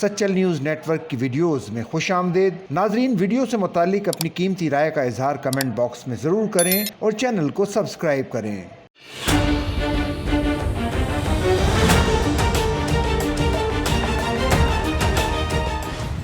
Sachal news net work کی videos میں خوش آمدید۔ ناظرین، ویڈیو سے متعلق اپنی قیمتی رائے کا اظہار کمنٹ باکس میں ضرور کریں اور چینل کو سبسکرائب کریں۔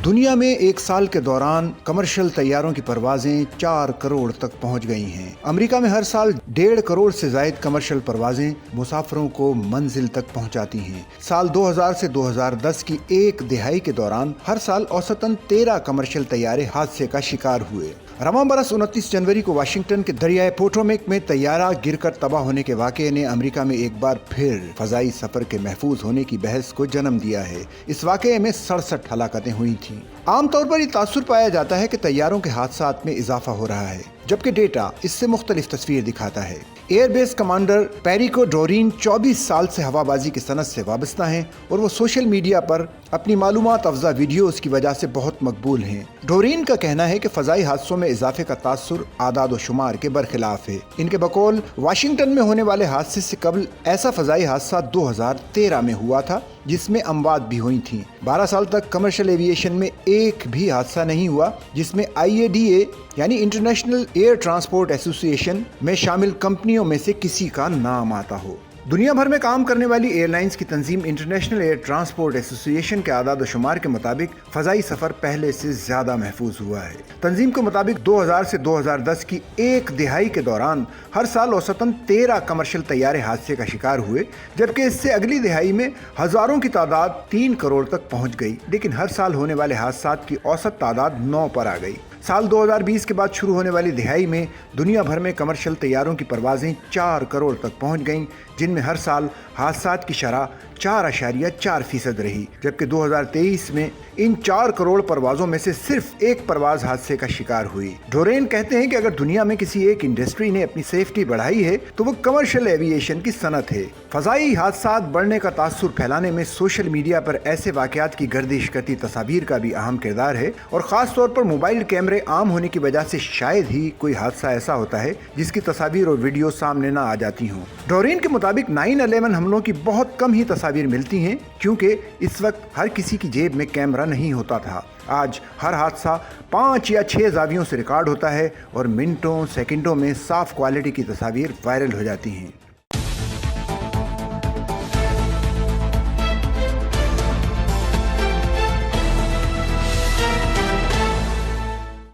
دنیا میں ایک سال کے دوران کمرشل طیاروں کی پروازیں 4 کروڑ تک پہنچ گئی ہیں۔ امریکہ میں ہر سال 1.5 کروڑ سے زائد کمرشل پروازیں مسافروں کو منزل تک پہنچاتی ہیں۔ سال 2000 سے 2010 کی ایک دہائی کے دوران ہر سال اوسطاً 13 کمرشل طیارے حادثے کا شکار ہوئے۔ رواں برس 29 جنوری کو واشنگٹن کے دریائے پوٹومیک میں طیارہ گر کر تباہ ہونے کے واقعے نے امریکہ میں ایک بار پھر فضائی سفر کے محفوظ ہونے کی بحث کو جنم دیا ہے۔ اس واقعے میں 67 ہلاکتیں ہوئی تھیں۔ عام طور پر یہ تاثر پایا جاتا ہے کہ طیاروں کے حادثات میں اضافہ ہو رہا ہے، جبکہ ڈیٹا اس سے مختلف تصویر دکھاتا ہے۔ ایئر بیس کمانڈر پیریکو ڈورین 24 سال سے ہوا بازی کی صنعت سے وابستہ ہیں اور وہ سوشل میڈیا پر اپنی معلومات افزا ویڈیوز کی وجہ سے بہت مقبول ہیں۔ ڈورین کا کہنا ہے کہ فضائی حادثوں میں اضافے کا تاثر اعداد و شمار کے برخلاف ہے۔ ان کے بقول واشنگٹن میں ہونے والے حادثے سے قبل ایسا فضائی حادثہ 2013 میں ہوا تھا جس میں اموات بھی ہوئی تھیں۔ 12 سال تک کمرشل ایویشن میں ایک بھی حادثہ نہیں ہوا جس میں IADA یعنی انٹرنیشنل ایئر ٹرانسپورٹ ایسوسی ایشن میں شامل کمپنیوں میں سے کسی کا نام آتا ہو۔ دنیا بھر میں کام کرنے والی ایئر لائنز کی تنظیم انٹرنیشنل ایئر ٹرانسپورٹ ایسوسی ایشن کے اعداد و شمار کے مطابق فضائی سفر پہلے سے زیادہ محفوظ ہوا ہے۔ تنظیم کے مطابق 2000 سے 2010 کی ایک دہائی کے دوران ہر سال اوسطاً 13 کمرشل طیارے حادثے کا شکار ہوئے، جبکہ اس سے اگلی دہائی میں ہزاروں کی تعداد 3 کروڑ تک پہنچ گئی، لیکن ہر سال ہونے والے حادثات کی اوسط تعداد 9 پر آ گئی۔ سال 2020 کے بعد شروع ہونے والی دہائی میں دنیا بھر میں کمرشل طیاروں کی پروازیں 4 کروڑ تک پہنچ گئیں، جن میں ہر سال حادثات کی شرح 4.4% رہی، جبکہ 2023 میں ان 4 کروڑ پروازوں میں سے صرف ایک پرواز حادثے کا شکار ہوئی۔ ڈورین کہتے ہیں کہ اگر دنیا میں کسی ایک انڈسٹری نے اپنی سیفٹی بڑھائی ہے تو وہ کمرشل ایویشن کی صنعت ہے۔ فضائی حادثات بڑھنے کا تاثر پھیلانے میں سوشل میڈیا پر ایسے واقعات کی گردش کرتی تصاویر کا بھی اہم کردار ہے، اور خاص طور پر موبائل کیمرے عام ہونے کی وجہ سے شاید ہی کوئی حادثہ ایسا ہوتا ہے جس کی تصاویر اور ویڈیو سامنے نہ آ جاتی ہوں۔ ڈورین کے مطابق 9/11 حملوں کی بہت کم ہی تصاویر ملتی ہیں کیونکہ اس وقت ہر کسی کی جیب میں کیمرہ نہیں ہوتا تھا۔ آج ہر حادثہ 5 یا 6 زاویوں سے ریکارڈ ہوتا ہے اور منٹوں سیکنڈوں میں صاف کوالٹی کی تصاویر وائرل ہو جاتی ہیں۔